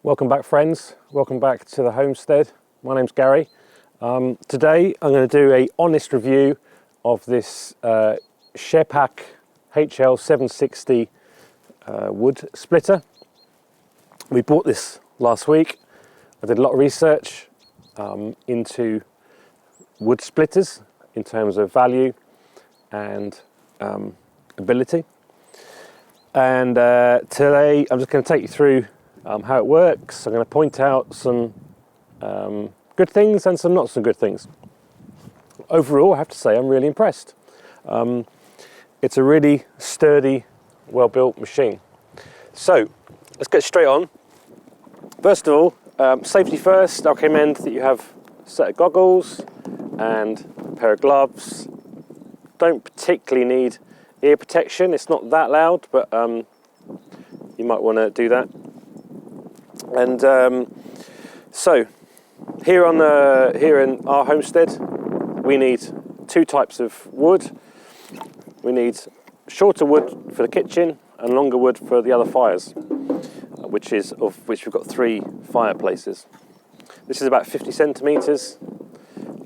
Welcome back, friends. Welcome back to the homestead. My name's Gary. Today I'm going to do an honest review of this Scheppach HL760 wood splitter. We bought this last week. I did a lot of research into wood splitters in terms of value and ability. And today I'm just going to take you through how it works. I'm going to point out some good things and some not so good things. Overall, I have to say I'm really impressed. It's a really sturdy, well-built machine. So let's get straight on. First of all, safety first. I recommend that you have a set of goggles and a pair of gloves. Don't particularly need ear protection. It's not that loud, but you might want to do that. And so here in our homestead, we need two types of wood. We need shorter wood for the kitchen and longer wood for the other fires, which we've got 3 fireplaces. This is about 50 centimeters,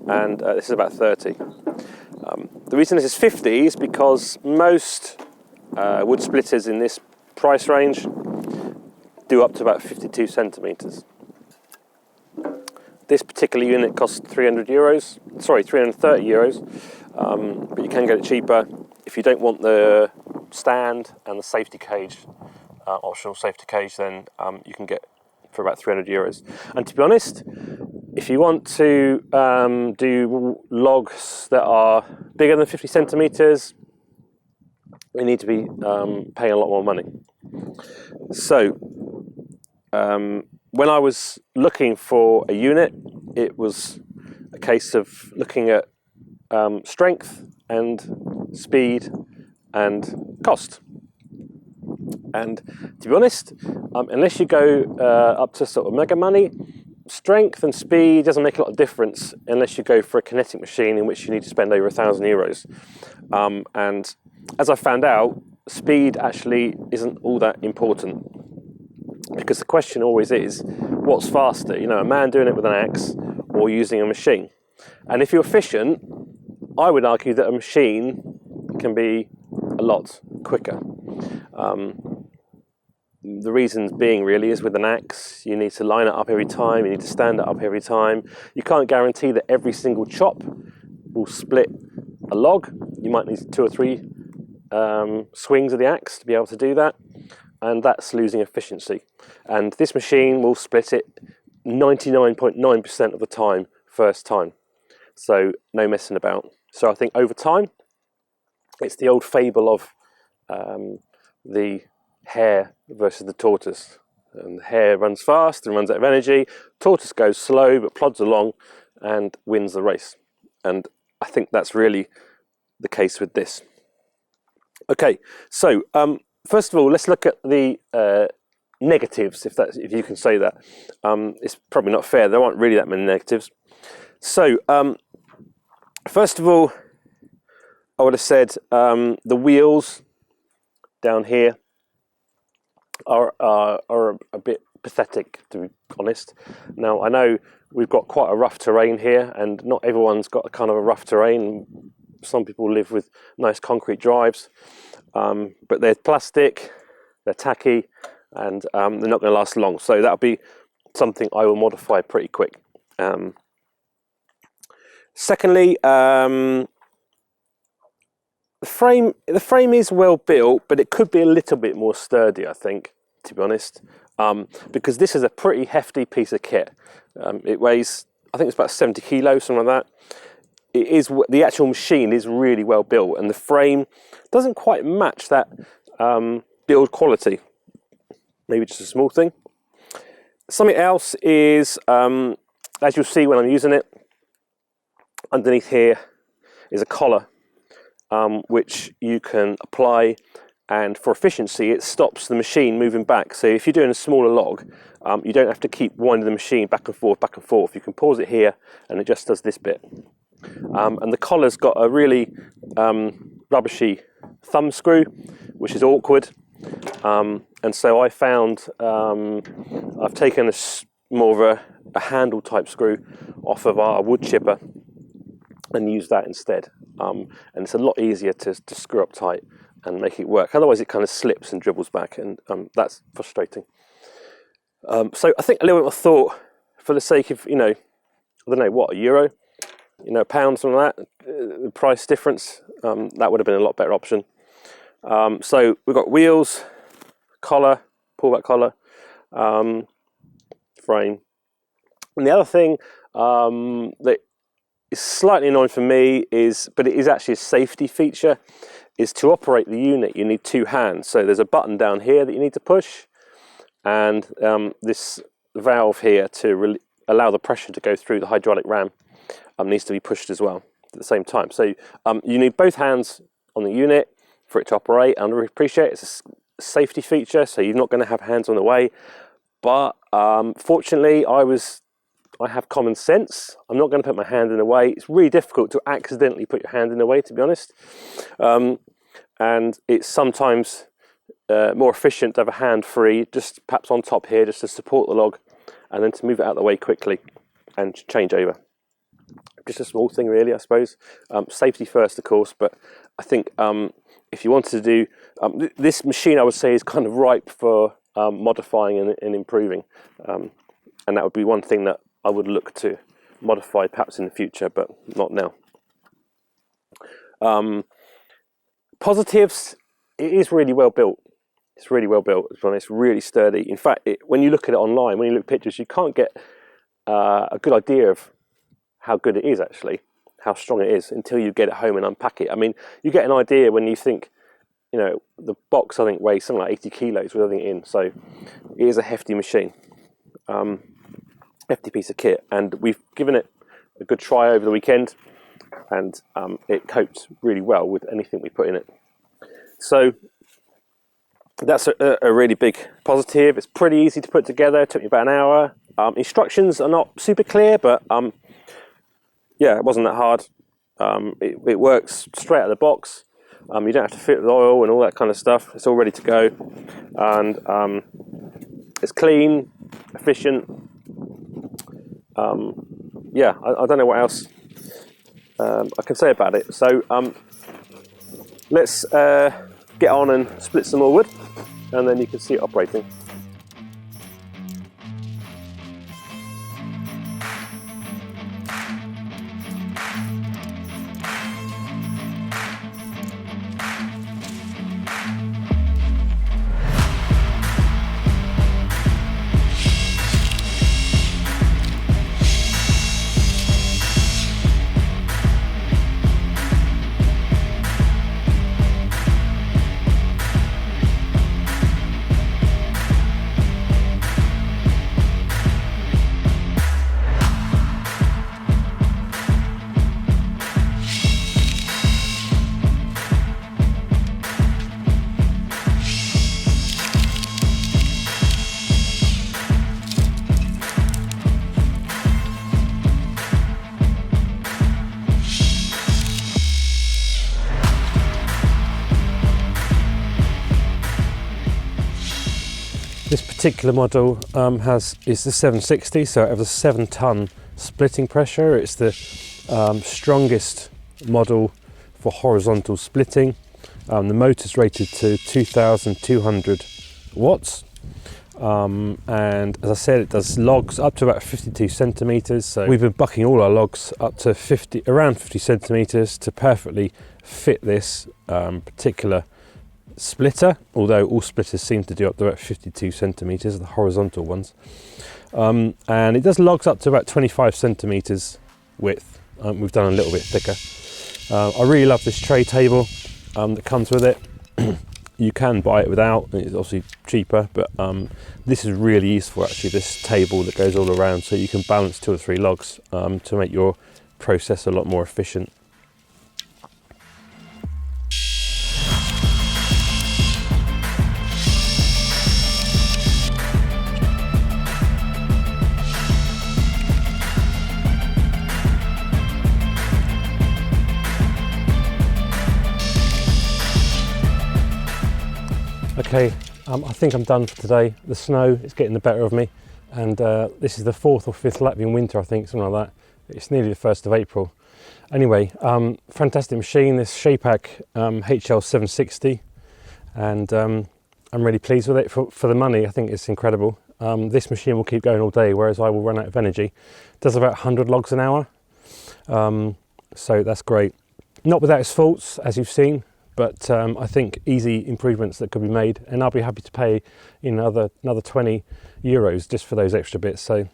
and this is about 30. The reason this is 50 is because most wood splitters in this price range do up to about 52 centimeters. This particular unit costs 330 euros, but you can get it cheaper if you don't want the stand and the safety cage, optional safety cage. Then you can get for about 300 euros. And to be honest, if you want to do logs that are bigger than 50 centimeters, you need to be paying a lot more money. So when I was looking for a unit, it was a case of looking at strength and speed and cost. And to be honest, unless you go up to sort of mega money, strength and speed doesn't make a lot of difference unless you go for a kinetic machine in which you need to spend over 1,000 euros. And as I found out, speed actually isn't all that important, because the question always is, what's faster? You know, a man doing it with an axe or using a machine? And if you're efficient, I would argue that a machine can be a lot quicker. The reason being really is with an axe, you need to line it up every time, you need to stand it up every time. You can't guarantee that every single chop will split a log. You might need 2 or 3 swings of the axe to be able to do that, and that's losing efficiency. And this machine will split it 99.9% of the time, first time. So no messing about. So I think over time, it's the old fable of the hare versus the tortoise. And the hare runs fast and runs out of energy. Tortoise goes slow but plods along and wins the race. And I think that's really the case with this. Okay, so first of all, let's look at the negatives, if you can say that. It's probably not fair. There aren't really that many negatives. So first of all, I would have said the wheels down here are a bit pathetic, to be honest. Now, I know we've got quite a rough terrain here, and not everyone's got a kind of a rough terrain. Some people live with nice concrete drives, but they're plastic, they're tacky, and they're not going to last long. So that'll be something I will modify pretty quick. Secondly, the frame is well built, but it could be a little bit more sturdy, I think, to be honest, because this is a pretty hefty piece of kit. It weighs, I think it's about 70 kilos, something like that. The actual machine is really well built, and the frame doesn't quite match that build quality. Maybe just a small thing. Something else is, as you'll see when I'm using it, underneath here is a collar, which you can apply, and for efficiency it stops the machine moving back. So if you're doing a smaller log, you don't have to keep winding the machine back and forth. You can pause it here and it just does this bit. And the collar's got a really rubbishy thumb screw, which is awkward. And so I found I've taken more of a handle type screw off of our wood chipper and use that instead. And it's a lot easier to screw up tight and make it work. Otherwise it kind of slips and dribbles back, and that's frustrating. So I think a little bit of thought, for the sake of, I don't know, what, €1, £1, something like that, the price difference, that would have been a lot better option. So we've got wheels, collar, pullback collar, frame. And the other thing that is slightly annoying for me but it is actually a safety feature, is to operate the unit you need 2 hands. So there's a button down here that you need to push, and this valve here to allow the pressure to go through the hydraulic ram needs to be pushed as well at the same time. So you need both hands on the unit for it to operate, and I appreciate it's a safety feature, so you're not going to have hands on the way. But fortunately, I have common sense. I'm not going to put my hand in the way. It's really difficult to accidentally put your hand in the way, to be honest. And it's sometimes more efficient to have a hand free, just perhaps on top here, just to support the log, and then to move it out of the way quickly and change over. Just a small thing really, I suppose. Safety first, of course, but I think if you wanted to do this machine, I would say is kind of ripe for modifying and improving, and that would be one thing that I would look to modify perhaps in the future, but not now. Positives, it is really well built. It's really well built. It's really sturdy. In fact, when you look at it online, when you look at pictures, you can't get a good idea of how good it is actually, how strong it is, until you get it home and unpack it. I mean, you get an idea when you think, the box I think weighs something like 80 kilos with everything in, so it is a hefty machine, hefty piece of kit, and we've given it a good try over the weekend, and it coped really well with anything we put in it. So that's a really big positive. It's pretty easy to put together. It took me about an hour. Instructions are not super clear, but yeah, it wasn't that hard. It works straight out of the box. You don't have to fit with oil and all that kind of stuff. It's all ready to go, and it's clean, efficient. Yeah, I don't know what else I can say about it. So let's get on and split some more wood, and then you can see it operating. This particular model is the 760, so it has a 7-ton splitting pressure. It's the strongest model for horizontal splitting. The motor's rated to 2,200 watts, and as I said, it does logs up to about 52 centimeters. So we've been bucking all our logs up to around 50 centimeters to perfectly fit this particular splitter, although all splitters seem to do up to about 52 centimeters, the horizontal ones, and it does logs up to about 25 centimeters width. We've done a little bit thicker. I really love this tray table that comes with it. You can buy it without, it's obviously cheaper, but this is really useful actually, this table that goes all around, so you can balance 2 or 3 logs to make your process a lot more efficient. Okay, I think I'm done for today. The snow is getting the better of me, and this is the 4th or 5th Latvian winter, I think, something like that. It's nearly the 1st of April. Anyway, fantastic machine, this Scheppach HL760, and I'm really pleased with it. For the money, I think it's incredible. This machine will keep going all day, whereas I will run out of energy. It does about 100 logs an hour, so that's great. Not without its faults, as you've seen, but I think easy improvements that could be made, and I'll be happy to pay another 20 euros just for those extra bits. So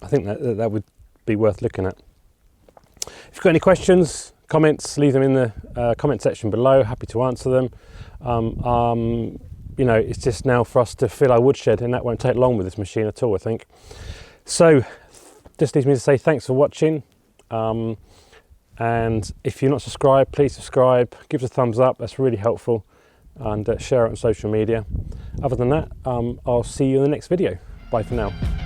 I think that would be worth looking at. If you've got any questions, comments, leave them in the comment section below. Happy to answer them. You know, it's just now for us to fill our woodshed, and that won't take long with this machine at all, I think. So just leaves me to say thanks for watching. And if you're not subscribed, please subscribe, give us a thumbs up, that's really helpful, and share it on social media. Other than that, I'll see you in the next video. Bye for now.